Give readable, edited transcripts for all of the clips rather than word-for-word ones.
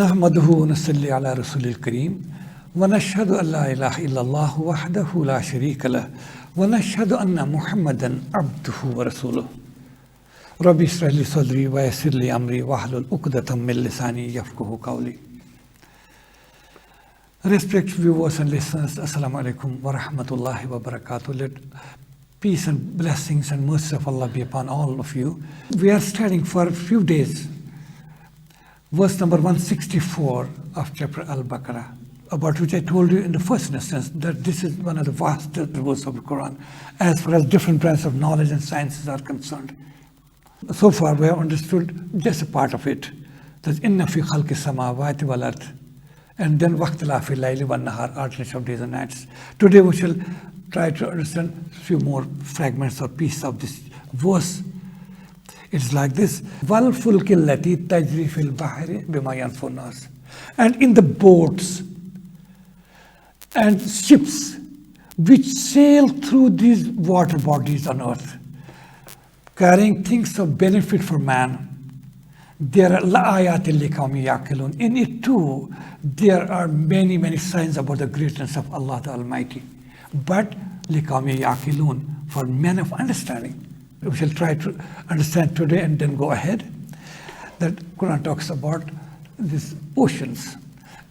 نحمده ونصلي على رسول الكريم ونشهد أن لا إله إلا الله وحده لا شريك له ونشهد أن محمدا عبده ورسوله ربي اشرح لي صدري ويسر لي أمري واحلل عقدة من لساني يفقهوا قولي. Respected viewers and listeners, Assalamu alaikum wa rahmatullahi wa barakatuh. Let peace and blessings and mercy of Allah be upon all of you. We are studying for a few days verse number 164 of chapter Al-Baqarah, about which I told you in the first instance that this is one of the vastest verses of the Quran as far as different branches of knowledge and sciences are concerned. So far we have understood just a part of it. That inna fi khalqi samawati wal ard, and then waqtilafi layli wan nahar, alternation of days and nights. Today we shall try to understand a few more fragments or pieces of this verse. It's like this: wal fulki allati tajri fil bahri bima yanfa'u nas. And in the boats and ships which sail through these water bodies on earth, carrying things of benefit for man, there are la'ayatin liqawmin yaqilun. In it too, there are many, many signs about the greatness of Allah the Almighty. But liqawmin yaqilun, for men of understanding. We shall try to understand today and then go ahead. That Quran talks about these oceans,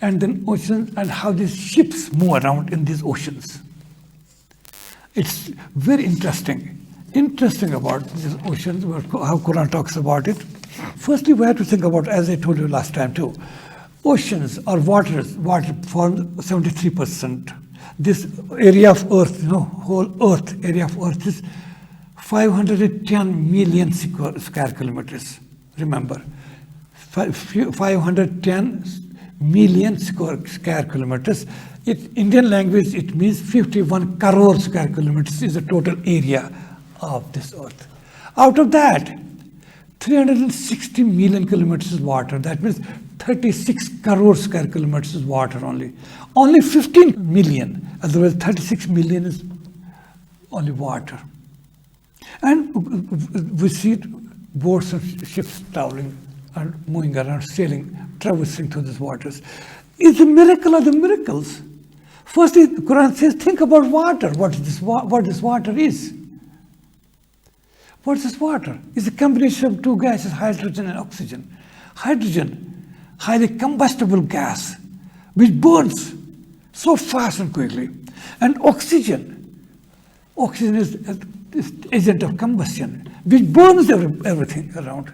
and then oceans and how these ships move around in these oceans. It's very interesting about these oceans, how Quran talks about it. Firstly, we have to think about, as I told you last time too, oceans or water form 73%. This area of earth, whole earth, area of earth is 510 million square kilometers. Remember, 510 million square kilometers. In Indian language, it means 51 crore square kilometers is the total area of this earth. Out of that, 360 million kilometers is water. That means 36 crore square kilometers is water only. Only 15 million, otherwise 36 million is only water. And we see boats and ships traveling and moving around, sailing, traversing through these waters. It's a miracle of the miracles. Firstly, the Quran says, think about water. What this water is. What is this water? It's a combination of two gases, hydrogen and oxygen. Hydrogen, highly combustible gas, which burns so fast and quickly. And oxygen is agent of combustion, which burns everything around.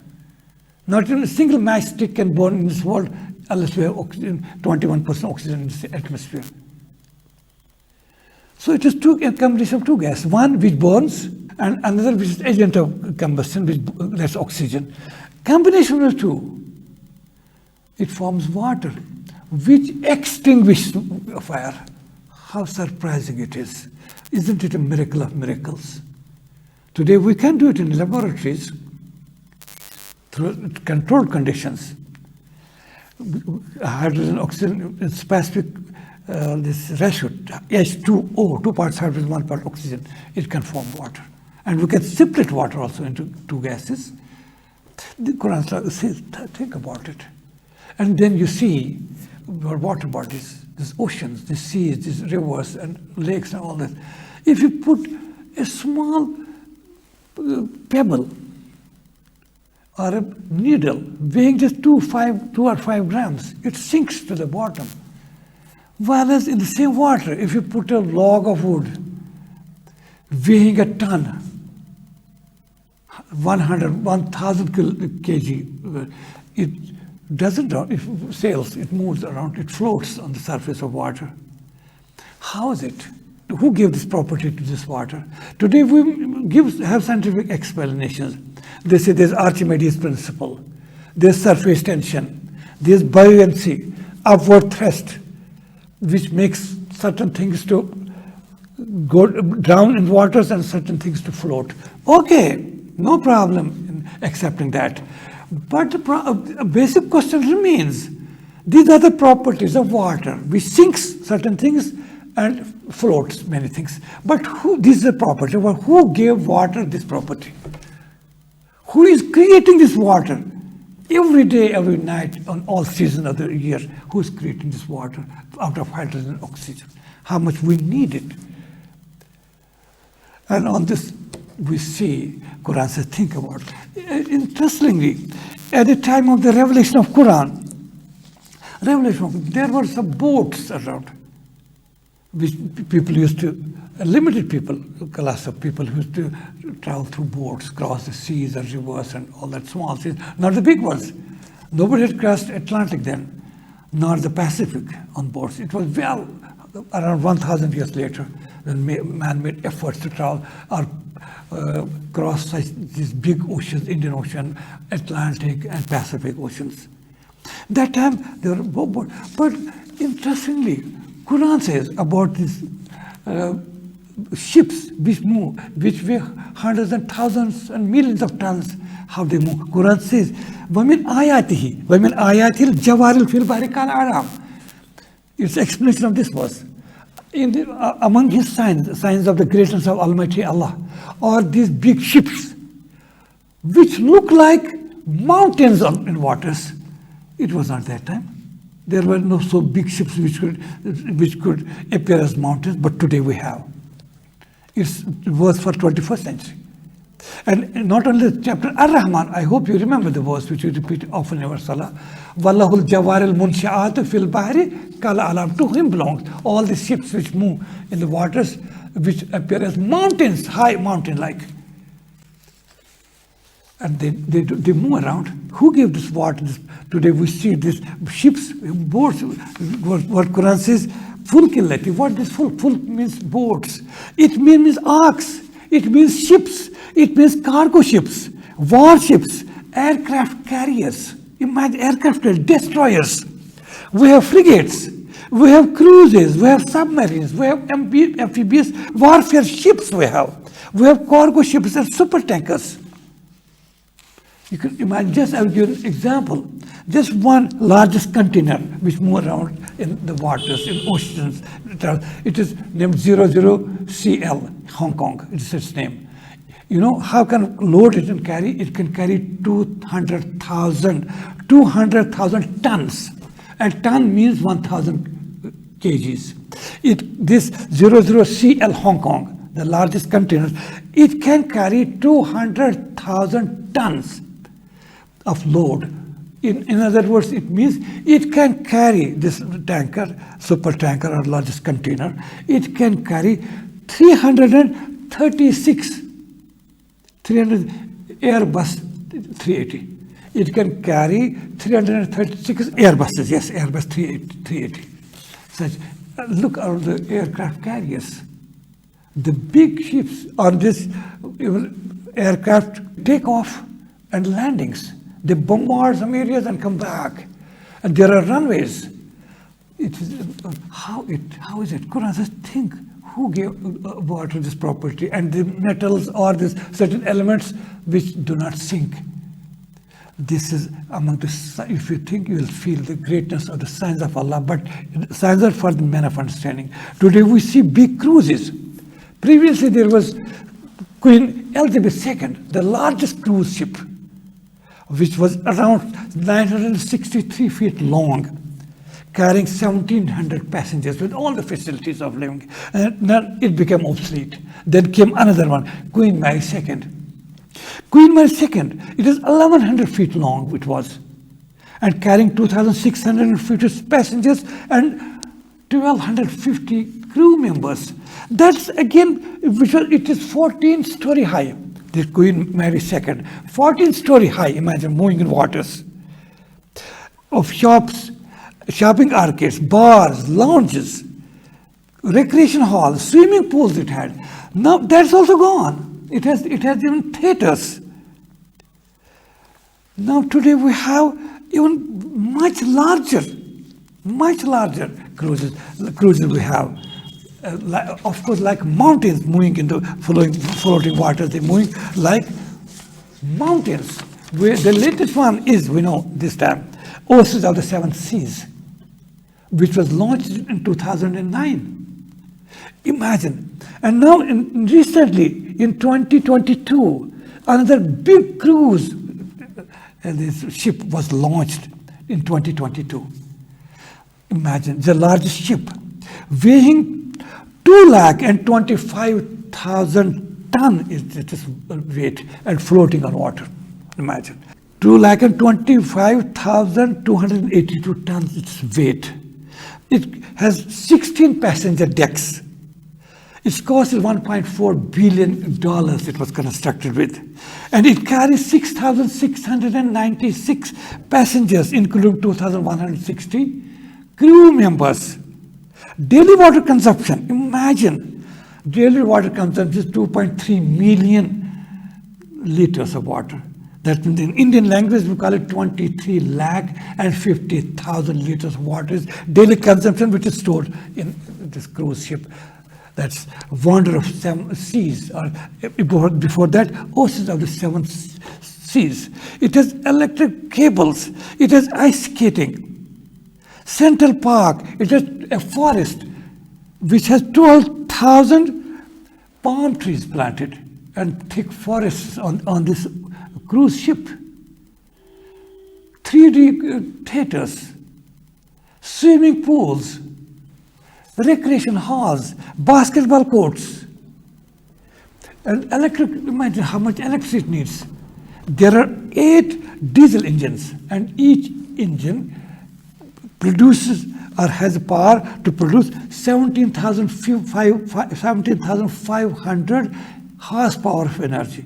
Not even a single matchstick can burn in this world unless we have oxygen, 21% oxygen in the atmosphere. So it is a combination of two gases, one which burns and another which is agent of combustion, which less oxygen. Combination of the two, it forms water, which extinguishes fire. How surprising it is. Isn't it a miracle of miracles? Today we can do it in laboratories through controlled conditions. Hydrogen, oxygen, in specific this ratio, H2O, 2 parts hydrogen, 1 part oxygen, it can form water. And we can separate water also into two gases. The Quran says, think about it. And then you see your water bodies, these oceans, these seas, these rivers and lakes and all that. If you put a small pebble or a needle weighing just 2 or 5 grams, it sinks to the bottom. Whereas in the same water, if you put a log of wood weighing a ton, 1,000 kg, it doesn't drown, it sails, it moves around, it floats on the surface of water. How is it? Who gave this property to this water? Today we have scientific explanations. They say there's Archimedes principle, there's surface tension, there's buoyancy, upward thrust, which makes certain things to go down in waters and certain things to float. Okay, no problem in accepting that. But a basic question remains. These are the properties of water, which sinks certain things and floats many things. But this is a property. Well, who gave water this property? Who is creating this water? Every day, every night, on all seasons of the year, who's creating this water out of hydrogen and oxygen? How much we need it. And on this, we see, Quran says, think about it. Interestingly, at the time of the revelation of Quran, there were some boats around, which people used to, limited people, class of people who used to travel through boats, cross the seas and rivers and all that small seas, not the big ones. Nobody had crossed Atlantic then, nor the Pacific on boats. It was well around 1,000 years later when man made efforts to travel or cross these big oceans, Indian Ocean, Atlantic and Pacific oceans. That time there were boats. But interestingly, Quran says about these ships which move, which weigh hundreds and thousands and millions of tons, how they move. Quran says, وَمِنْ آيَاتِهِ الْجَوَارِ فِي الْبَحْرِ كَالْأَعْلَامِ. It's explanation of this verse. Among his signs of the greatness of Almighty Allah, are these big ships, which look like mountains in waters. It was not that time. There were no so big ships which could appear as mountains, but today we have. It's verse for 21st century. And not only the chapter Ar-Rahman, I hope you remember the verse which we repeat often in our salah. Wallahul jawaril munsha'atu fil bahri kala alam. To him belongs all the ships which move in the waters, which appear as mountains, high mountain-like. And they move around. Who gave this water? Today we see these ships, boats, what Quran says, fulkillati. What is full? Full means boats. It means arks. It means ships. It means cargo ships, warships, aircraft carriers. Imagine aircraft destroyers. We have frigates. We have cruises. We have submarines. We have amphibious warfare ships. We have cargo ships and super tankers. You can imagine, just I'll give you an example. Just one largest container which moves around in the waters, in oceans. It is named 00CL, Hong Kong. It's its name. You know how can load it and carry? It can carry 200,000 tons. A ton means 1,000 kgs. This 00CL Hong Kong, the largest container, it can carry 200,000 tons of load. In other words, it means it can carry this tanker, super tanker or largest container, it can carry 336 Airbus 380. It can carry 336 Airbuses, yes, Airbus 380. Such, look at the aircraft carriers. The big ships on this aircraft take off and landings. They bombard some areas and come back. And there are runways. How is it? Quran says, think. Who gave water this property? And the metals or these certain elements which do not sink. This is among the, if you think, you will feel the greatness of the signs of Allah, but signs are for the men of understanding. Today we see big cruises. Previously there was Queen Elizabeth II, the largest cruise ship, which was around 963 feet long, carrying 1,700 passengers with all the facilities of living. And then it became obsolete. Then came another one, Queen Mary II. Queen Mary II, it is 1,100 feet long, it was, and carrying 2,650 passengers and 1,250 crew members. That's again, it is 14-story high. The Queen Mary II, 14-story high, imagine moving in waters. Of shops, shopping arcades, bars, lounges, recreation halls, swimming pools it had. Now that's also gone. It has even theaters. Now today we have even much larger cruises we have. Of course, like mountains moving into floating waters, they're moving like mountains. The latest one is, we know this time, Oasis of the Seven Seas, which was launched in 2009. Imagine. And now recently, in 2022, another big cruise And this ship was launched in 2022. Imagine, the largest ship, weighing 225,000 tons is its weight and floating on water. Imagine. 225,282 tons its weight. It has 16 passenger decks. Its cost is $1.4 billion it was constructed with. And it carries 6,696 passengers, including 2,160 crew members. Daily water consumption, imagine, daily water consumption is 2.3 million liters of water. That in Indian language we call it 23,50,000 liters of water is daily consumption, which is stored in this cruise ship. That's wonder of seven seas, or before that, oceans of the seven seas. It has electric cables. It has ice skating. Central Park, it has a forest which has 12,000 palm trees planted and thick forests on this cruise ship. 3D theaters, swimming pools, recreation halls, basketball courts, and electric. Imagine how much electricity it needs. There are 8 diesel engines, and each engine produces or has the power to produce 17,500 horsepower of energy.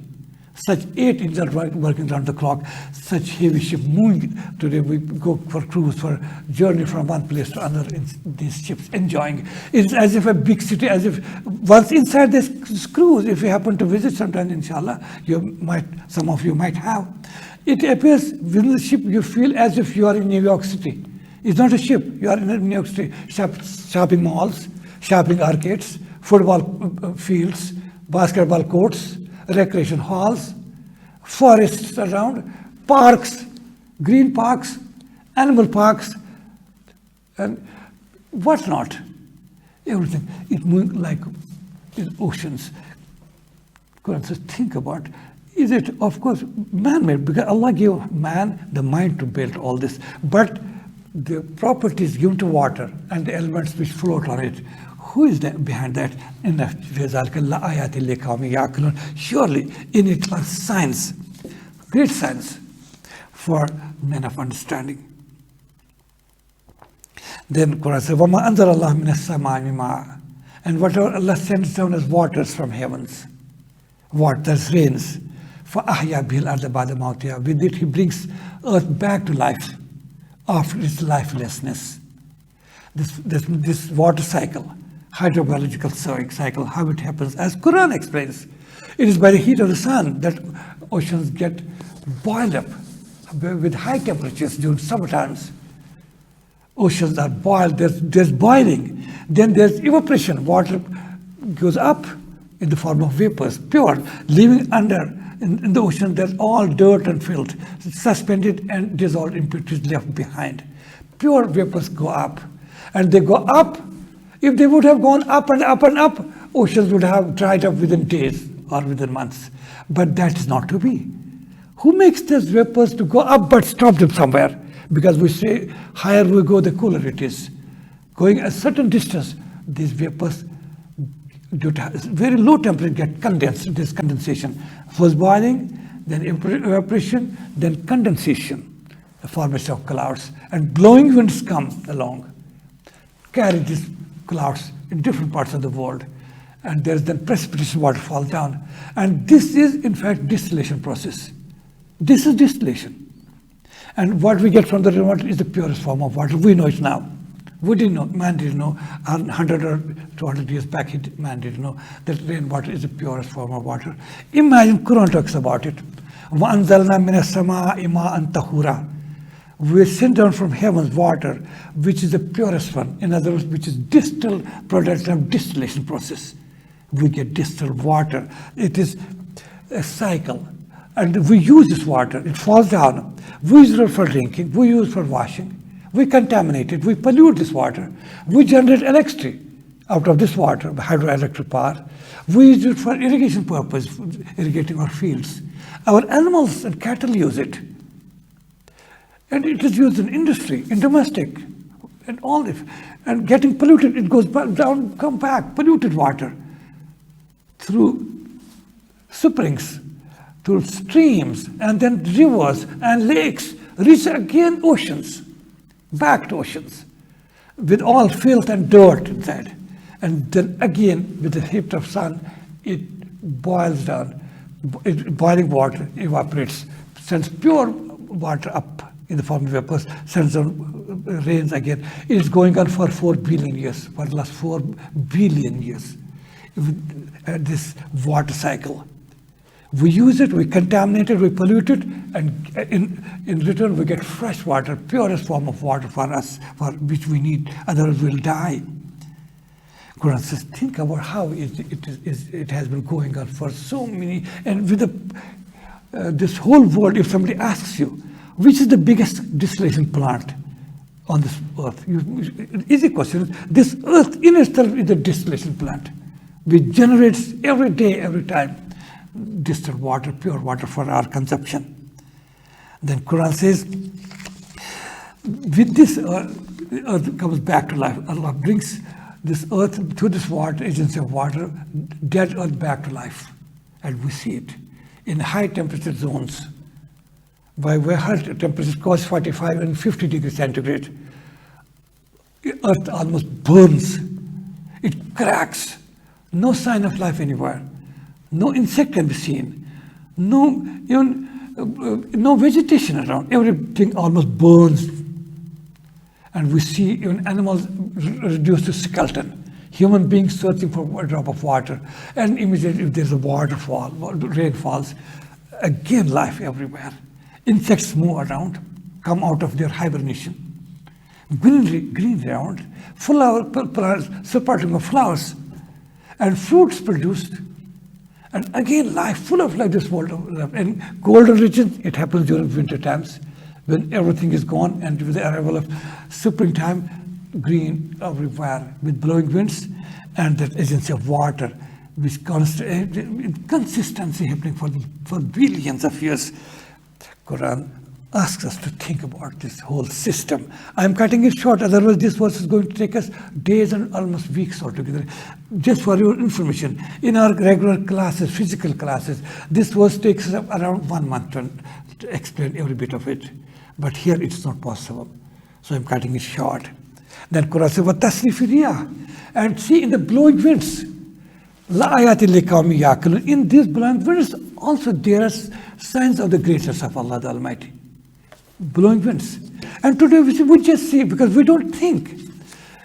Such 8 engines are working around the clock. Such heavy ship moving. Today we go for cruise, for journey from one place to another in these ships, enjoying. It's as if a big city, as if once inside this cruise, if you happen to visit sometime, inshallah, some of you might have. It appears within the ship you feel as if you are in New York City. It's not a ship, you are in New York City. Shopping malls, shopping arcades, football fields, basketball courts, recreation halls, forests around, parks, green parks, animal parks, and what not. Everything. It moves like in oceans. Quran says, think about, is it, of course, man-made, because Allah gave man the mind to build all this, but the properties given to water and the elements which float on it, who is behind that? Surely in it was science, great science for men of understanding. Then Quran says, وَمَا أَنزَلَ اللَّهُ مِنَ السَّمَاءِ مَاءً, and whatever Allah sends down as waters from heavens, waters, rains, فَأَحْيَا بِهِ الْأَرْضَ بَعْدَ مَوْتِهَا, with it He brings earth back to life after its lifelessness. This water cycle, hydrobiological cycle, how it happens, as Quran explains. It is by the heat of the sun that oceans get boiled up with high temperatures during summer times. Oceans are boiled, there's boiling, then there's evaporation. Water goes up in the form of vapors, pure, leaving under. In the ocean, there's all dirt and filth, suspended and dissolved impurities left behind. Pure vapors go up, and they go up. If they would have gone up and up and up, oceans would have dried up within days or within months. But that is not to be. Who makes these vapors to go up but stop them somewhere? Because we say, higher we go, the cooler it is. Going a certain distance, these vapors, due to very low temperature, get condensed. This condensation. First boiling, then evaporation, then condensation, the formation of clouds. And blowing winds come along, carry these clouds in different parts of the world. And there's then precipitation water fall down. And this is, in fact, distillation process. This is distillation. And what we get from the rainwater is the purest form of water. We know it now. We didn't know, man didn't know, 100 or 200 years back, man didn't know that rainwater is the purest form of water. Imagine Quran talks about it. وَأَنزَلْنَا مِنَ السَّمَاءِ مَاءً طَهُورًا. We send down from heaven's water, which is the purest one. In other words, which is distilled product of distillation process. We get distilled water. It is a cycle. And we use this water. It falls down. We use it for drinking. We use it for washing. We contaminate it, we pollute this water. We generate electricity out of this water, hydroelectric power. We use it for irrigation purpose, irrigating our fields. Our animals and cattle use it. And it is used in industry, in domestic, and all this. And getting polluted, it goes back, down, come back, polluted water through springs, through streams, and then rivers and lakes, reach again oceans, back to oceans, with all filth and dirt inside. And then again, with the heat of sun, it boils down. Boiling water evaporates, sends pure water up in the form of vapors, sends down rains again. It is going on for 4 billion years, for the last 4 billion years. This water cycle. We use it, we contaminate it, we pollute it, and in return we get fresh water, purest form of water for us, for which we need, otherwise we'll die. Quran says, think about how it has been going on for so many, and with this whole world, if somebody asks you, which is the biggest distillation plant on this earth? Easy question. This earth in itself is a distillation plant, which generates every day, every time, distilled water, pure water for our consumption. Then Quran says, with this earth comes back to life. Allah brings this earth, through this water, agency of water, dead earth back to life. And we see it in high temperature zones, where high temperatures cross 45 and 50 degrees centigrade. Earth almost burns. It cracks. No sign of life anywhere. No insect can be seen. No vegetation around. Everything almost burns. And we see even animals reduced to skeleton. Human beings searching for a drop of water. And immediately if there's a waterfall, rain falls, again life everywhere. Insects move around, come out of their hibernation. Green around, flowers, supporting of flowers, and fruits produced. And again, life, full of life, this world of life. And golden region, it happens during winter times, when everything is gone, and with the arrival of springtime, green everywhere, with blowing winds, and that agency of water, which consistency happening for billions of years. Quran asks us to think about this whole system. I'm cutting it short, otherwise this verse is going to take us days and almost weeks altogether. Just for your information, in our regular classes, physical classes, this verse takes us around 1 month to explain every bit of it. But here it's not possible. So I'm cutting it short. Then Quran says, وَتَسْرِفِ الرِّيَاحِ, and see in the blowing winds, لَآيَاتٍ لِقَوْمٍ يَعْقِلُونَ, in these blowing winds also there are signs of the greatness of Allah the Almighty. Blowing winds. And today we just see, because we don't think.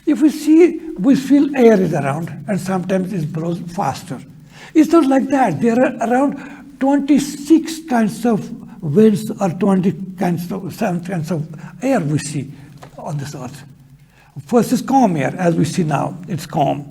If we see, we feel air is around, and sometimes it blows faster. It's not like that. There are around 26 kinds of winds, or 7 kinds of air we see on this earth. First is calm air, as we see now, it's calm.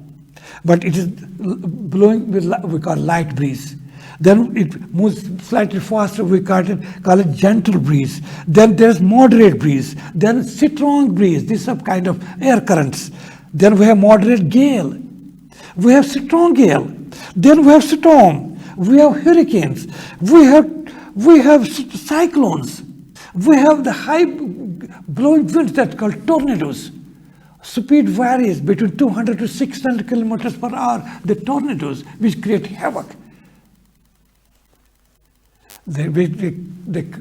But it is blowing with what we call light breeze. Then it moves slightly faster, we call it gentle breeze. Then there's moderate breeze. Then strong breeze, these are kind of air currents. Then we have moderate gale. We have strong gale. Then we have storm. We have hurricanes. We have cyclones. We have the high blowing winds that are called tornadoes. Speed varies between 200 to 600 kilometers per hour. The tornadoes, which create havoc. They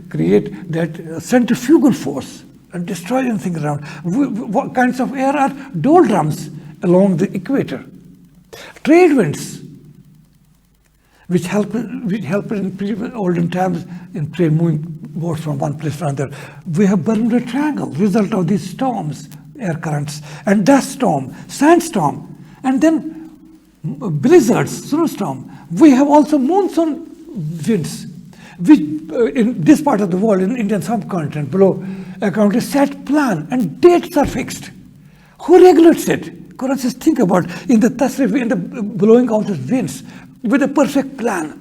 create that centrifugal force and destroy anything around. What kinds of air are doldrums along the equator? Trade winds, which help in olden times in trade moving boats from one place to another. We have Bermuda Triangle, result of these storms, air currents, and dust storm, sandstorm, and then blizzards, snowstorm. We have also monsoon winds, which in this part of the world, in Indian subcontinent, below a country set plan and dates are fixed. Who regulates it? Quran says, think about in the tasrif, in the blowing of these winds with a perfect plan.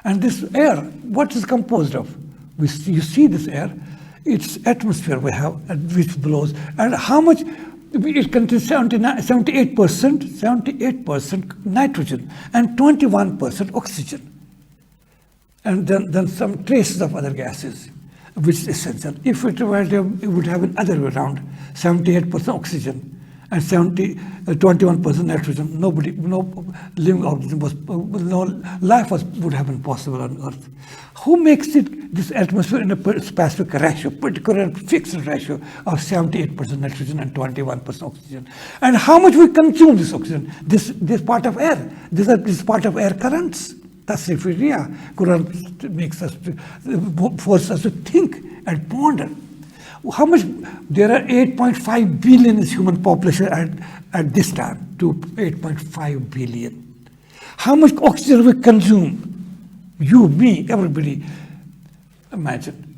And this air, what is composed of? You see this air, its atmosphere we have, which blows, and how much it contains 78% nitrogen and 21% oxygen. And then some traces of other gases. which is essential. If it would have been other way around, 78% oxygen and 21% nitrogen, no living organism no life would have been possible on Earth. Who makes this atmosphere in a specific ratio, particular fixed ratio of 78% nitrogen and 21% oxygen? And how much we consume this oxygen? This part of air. This is part of air currents. That's the Quran makes us forces us to think and ponder. How much? There are 8.5 billion is human population at this time, to 8.5 billion. How much oxygen we consume? You, me, everybody. Imagine.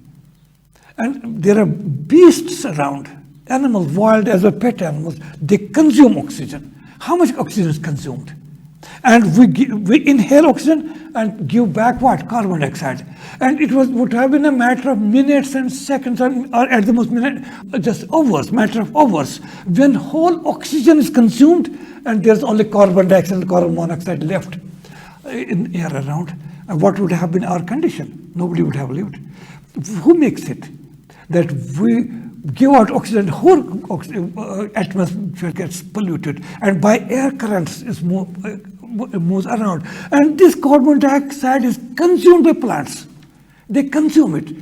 And there are beasts around, animals, wild as well pet animals. They consume oxygen. How much oxygen is consumed? And we inhale oxygen and give back what? Carbon dioxide. And it would have been a matter of minutes and seconds, or at the most just hours, matter of hours, when whole oxygen is consumed and there's only carbon dioxide and carbon monoxide left in air around. And what would have been our condition? Nobody would have lived. Who makes it that we give out oxygen, whole atmosphere gets polluted, and by air currents it moves around, and this carbon dioxide is consumed by plants. They consume it.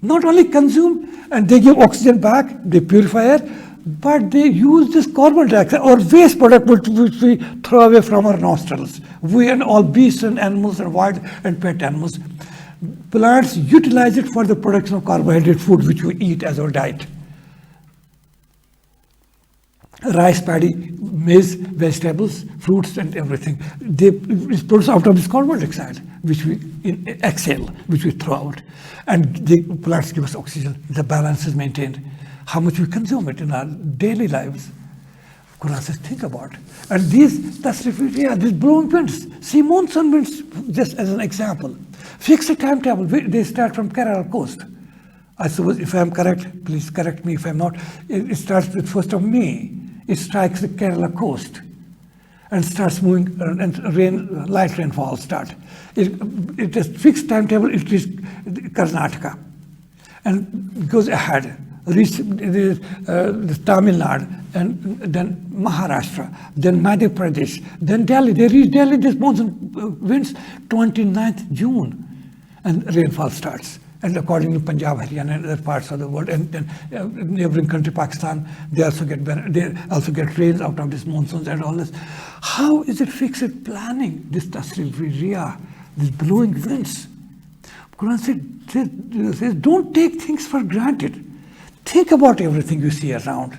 Not only consume, and they give oxygen back, they purify air, but they use this carbon dioxide or waste product which we throw away from our nostrils. We and all beasts and animals and wild and pet animals. Plants utilize it for the production of carbohydrate food which we eat as our diet. Rice, paddy, maize, vegetables, fruits, and everything. It's produced out of this carbon dioxide, which we exhale, which we throw out. And the plants give us oxygen. The balance is maintained. How much we consume it in our daily lives. Quran says, think about it. And these blowing winds, see monsoon winds, just as an example. Fix a timetable. They start from Kerala coast. I suppose, if I'm correct, please correct me if I'm not. It starts with 1st of May. It strikes the Kerala coast and starts moving, and light rainfall start. It is fixed timetable. It is Karnataka, and goes ahead. Reach the Tamil Nadu, and then Maharashtra, then Madhya Pradesh, then Delhi. They reach Delhi. This monsoon winds 29th June, and rainfall starts. And according to Punjab, Haryana, and other parts of the world, and then neighboring country Pakistan, they also get rains out of these monsoons and all this. How is it fixed planning? This tasrif riyah, these blowing winds. Quran says, don't take things for granted. Think about everything you see around.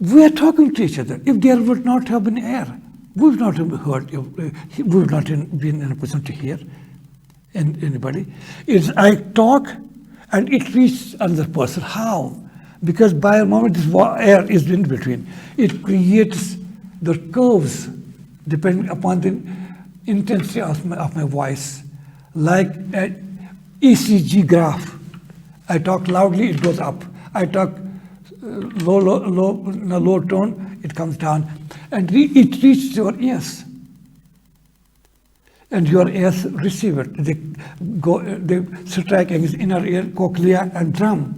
We are talking to each other. If there would not have been air, we would not have heard. We would not have been in a position to hear. And anybody, I talk and it reaches another person. How? Because by a moment this air is in between. It creates the curves depending upon the intensity of my voice, like an ECG graph. I talk loudly, it goes up. I talk low tone, it comes down, and it reaches your ears. And your ears receive it. They strike against inner ear, cochlea, and drum,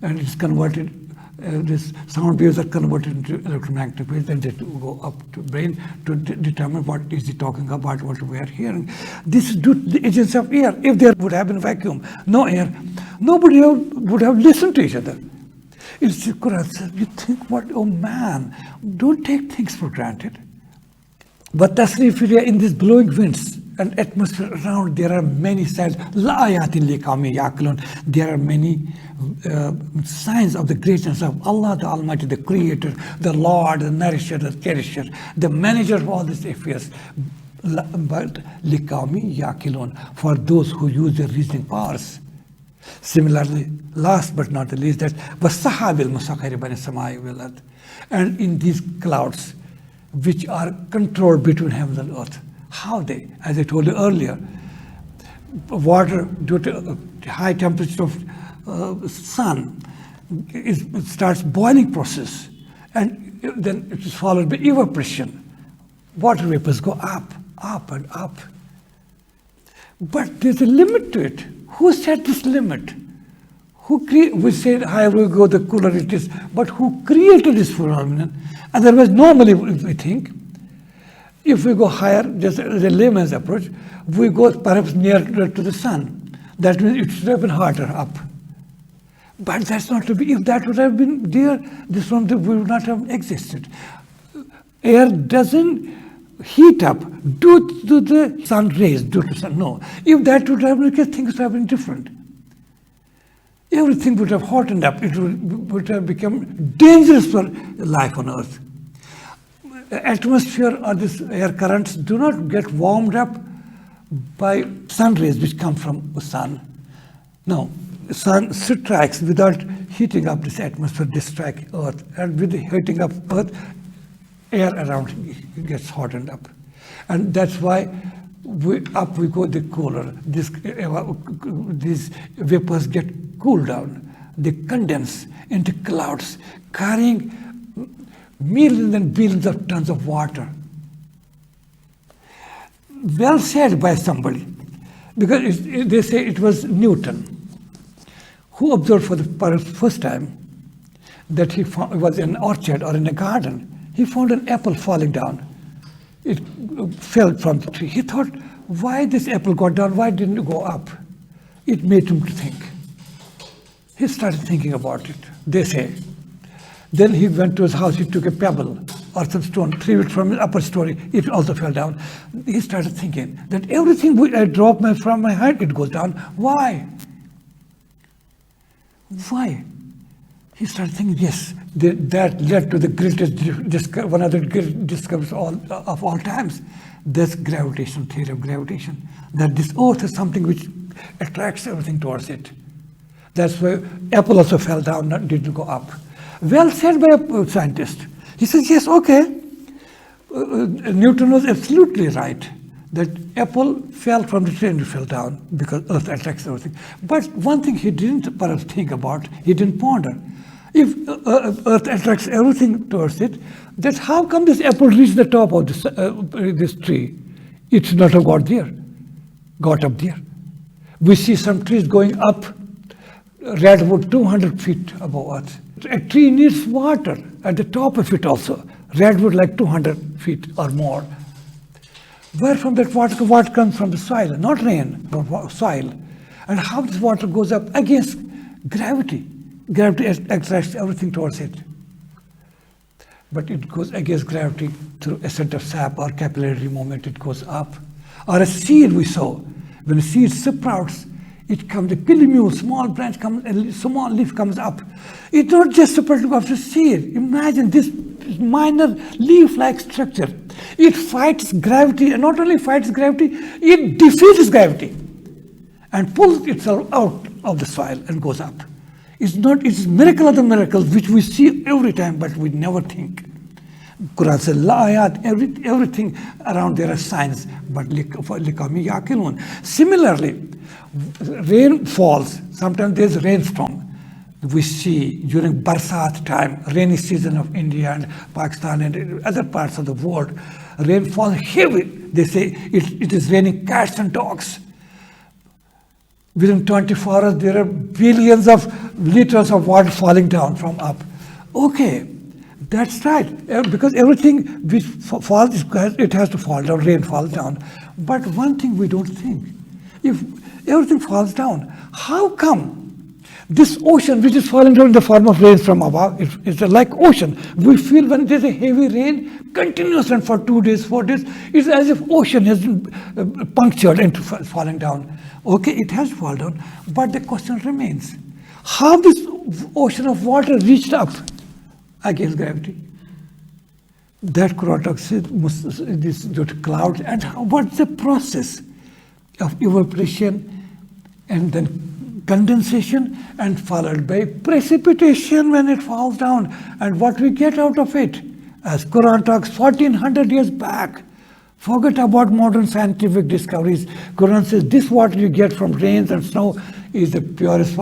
and it's converted. These sound waves are converted into electromagnetic waves, and they go up to brain to determine what is he talking about, what we are hearing. This is the agency of air. If there would have been vacuum, no air, nobody would have listened to each other. It's the Quran says, you think what? Oh man, don't take things for granted. But tasrif riyah, in these blowing winds and atmosphere around, there are many signs. La ayatin liqawmin yaqilun. There are many signs of the greatness of Allah, the Almighty, the Creator, the Lord, the Nourisher, the Cherisher, the Manager of all these affairs. But liqawmin yaqilun, for those who use their reasoning powers. Similarly, last but not the least, that wasahabil musakhkhari bayna samai wal ard, and in these clouds, which are controlled between heaven and earth. How they? As I told you earlier, water due to high temperature of sun, it starts boiling process, and then it is followed by evaporation. Water vapors go up, up and up. But there's a limit to it. Who set this limit? We said higher we go, the cooler it is. But who created this phenomenon? Otherwise, normally we think, if we go higher, just as a layman's approach, we go perhaps nearer to the sun. That means it should have been harder up. But that's not to be. If that would have been there, this one would not have existed. Air doesn't heat up due to the sun rays, due to sun. No. If that would have been the case, things would have been different. Everything would have hottened up. It would have become dangerous for life on Earth. Atmosphere or these air currents do not get warmed up by sun rays which come from the sun. No, sun strikes without heating up this atmosphere, they strike Earth. And with the heating up Earth, air around it gets hottened up. And that's why we go the cooler. These vapors get cooled down. They condense into clouds, carrying millions and billions of tons of water. Well said by somebody, because they say it was Newton who observed for the first time that he was in an orchard or in a garden. He found an apple falling down. It fell from the tree. He thought, why this apple got down? Why didn't it go up? It made him to think. He started thinking about it, they say. Then he went to his house, he took a pebble or some stone, threw it from his upper story, it also fell down. He started thinking that everything I drop from my height, it goes down. Why? Why? He started thinking, yes, that led to the greatest, one of the greatest discoveries of all times. That's gravitation, theory of gravitation. That this earth is something which attracts everything towards it. That's why apple also fell down, didn't go up. Well said by a scientist. He says, yes, okay. Newton was absolutely right that apple fell from the tree and it fell down because earth attracts everything. But one thing he didn't perhaps think about, he didn't ponder. If earth attracts everything towards it, that how come this apple reached the top of this tree? It should not have got up there. We see some trees going up, redwood 200 feet above earth. A tree needs water at the top of it also. Redwood like 200 feet or more. Where from that water? Water comes from the soil, not rain, but soil. And how this water goes up? Against gravity. Gravity attracts everything towards it. But it goes against gravity through ascent of sap or capillary movement, it goes up. Or a seed we sow. When a seed sprouts, it comes, a pillimule, small branch comes, a small leaf comes up. It's not just sprouting of the seed. Imagine this minor leaf-like structure. It fights gravity, and not only fights gravity, it defeats gravity and pulls itself out of the soil and goes up. It's a miracle of the miracles which we see every time, but we never think. Quran says, La ayat, everything around there are signs, but liqawmin yaqilun. Similarly, rain falls. Sometimes there's rainstorm. We see during Barsat time, rainy season of India and Pakistan and other parts of the world, rain falls heavy. They say it is raining cats and dogs. Within 24 hours, there are billions of liters of water falling down from up. Okay, that's right, because everything which falls, it has to fall down, rain falls down. But one thing we don't think, if everything falls down, how come this ocean which is falling down in the form of rain from above, it's like ocean. We feel when there's a heavy rain, continuous and for 2 days, 4 days, it's as if ocean has been punctured into falling down. Okay, it has fallen down, but the question remains, how this ocean of water reached up against gravity? That Qur'an says this due to clouds, and what's the process of evaporation and then condensation and followed by precipitation when it falls down, and what we get out of it, as Quran talks 1400 years back. Forget about modern scientific discoveries. Quran says this water you get from rains and snow is the purest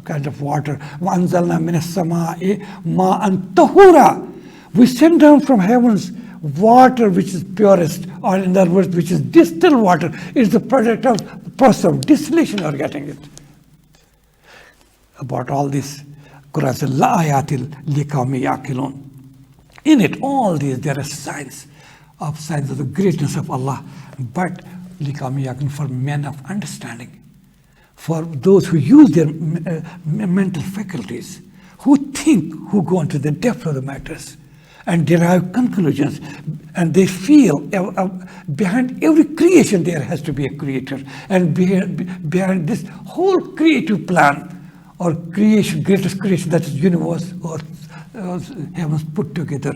kind of water. وَأَنزَلْنَا مِنَ السَّمَاءِ مَاءً طَهُورًا. We send down from heavens water which is purest, or in other words, which is distilled water. It's the product of process of distillation you are getting it. about all this. Quran says, La ayatil liqawmi yaqilun. In it, all these, there are signs of the greatness of Allah, but liqawmi yaqilun, for men of understanding, for those who use their mental faculties, who think, who go into the depth of the matters and derive conclusions, and they feel behind every creation there has to be a creator, and behind this whole creative plan or creation, greatest creation, that is universe or heavens put together,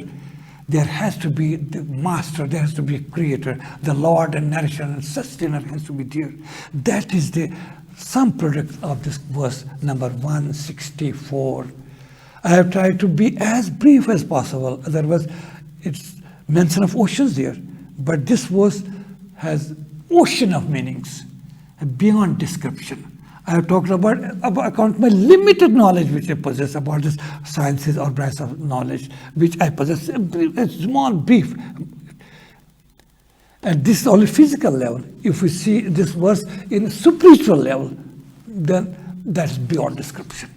there has to be the master, there has to be a creator, the Lord and nourisher and sustainer has to be there. That is the sum product of this verse number 164. I have tried to be as brief as possible. Otherwise, it's mention of oceans there. But this verse has ocean of meanings, beyond description. I have talked about my limited knowledge which I possess about this sciences or branch of knowledge, which I possess a small brief. And this is only physical level. If we see this verse in a spiritual level, then that's beyond description.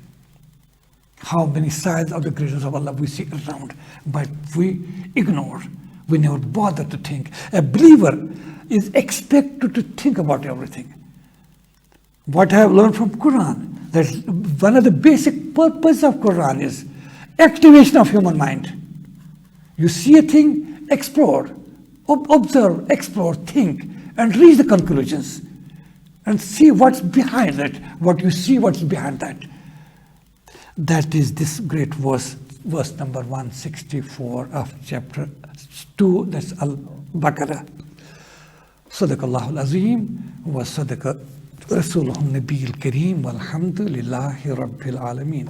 How many signs of the greatness of Allah we see around, but we ignore. We never bother to think. A believer is expected to think about everything. What I have learned from Quran, that one of the basic purposes of Quran is activation of human mind. You see a thing, explore, observe, explore, think, and reach the conclusions, and see what's behind it. What you see, what's behind that. That is this great verse number 164 of chapter 2, that's Al-Baqarah. Sadaqallahu al-Azim wa sadaqa Rasuluhu Nabi al-Kareem walhamdulillahi Rabbil Alameen.